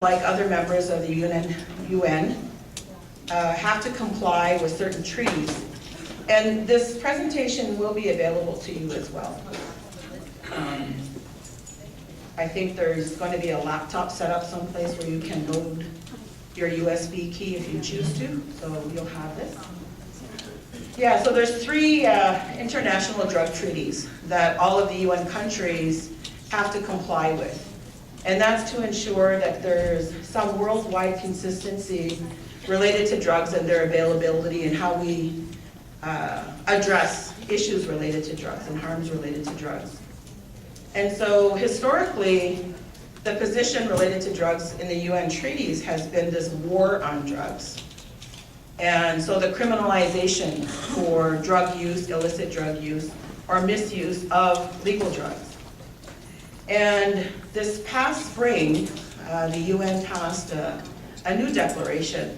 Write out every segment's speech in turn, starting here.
like other members of the UN, have to comply with certain treaties. And this presentation will be available to you as well. I think there's going to be a laptop set up someplace where you can load your USB key if you choose to, so you'll have this. Yeah, so there's 3 international drug treaties that all of the UN countries have to comply with. And that's to ensure that there's some worldwide consistency related to drugs and their availability and how we address issues related to drugs and harms related to drugs. And so historically, the position related to drugs in the UN treaties has been this war on drugs. And so the criminalization for drug use, illicit drug use, or misuse of legal drugs. And this past spring, the UN passed a new declaration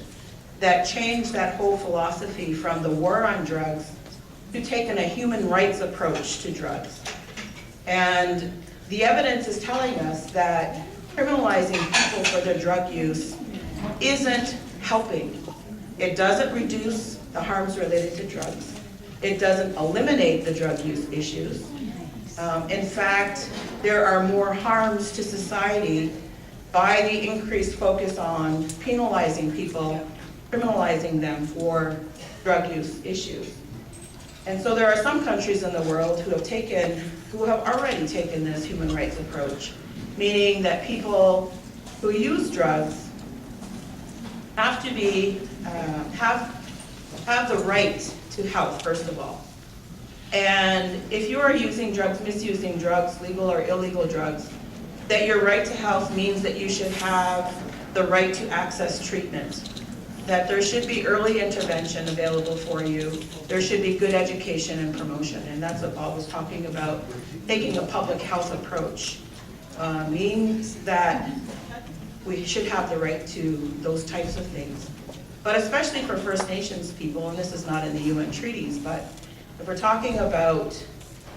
that changed that whole philosophy from the war on drugs to taking a human rights approach to drugs. And the evidence is telling us that criminalizing people for their drug use isn't helping. It doesn't reduce the harms related to drugs. It doesn't eliminate the drug use issues. In fact, there are more harms to society by the increased focus on penalizing people, criminalizing them for drug use issues. And so there are some countries in the world who have already taken this human rights approach, meaning that people who use drugs have to be, have the right to health, first of all. And if you are using drugs, misusing drugs, legal or illegal drugs, that your right to health means that you should have the right to access treatment, that there should be early intervention available for you, there should be good education and promotion, and that's what Bob was talking about. Taking a public health approach means that we should have the right to those types of things. But especially for First Nations people, and this is not in the UN treaties, but if we're talking about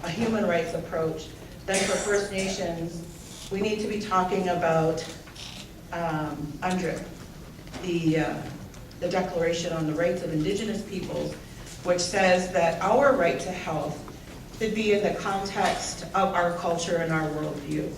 a human rights approach, then for First Nations, we need to be talking about UNDRIP, the Declaration on the Rights of Indigenous Peoples, which says that our right to health should be in the context of our culture and our worldview.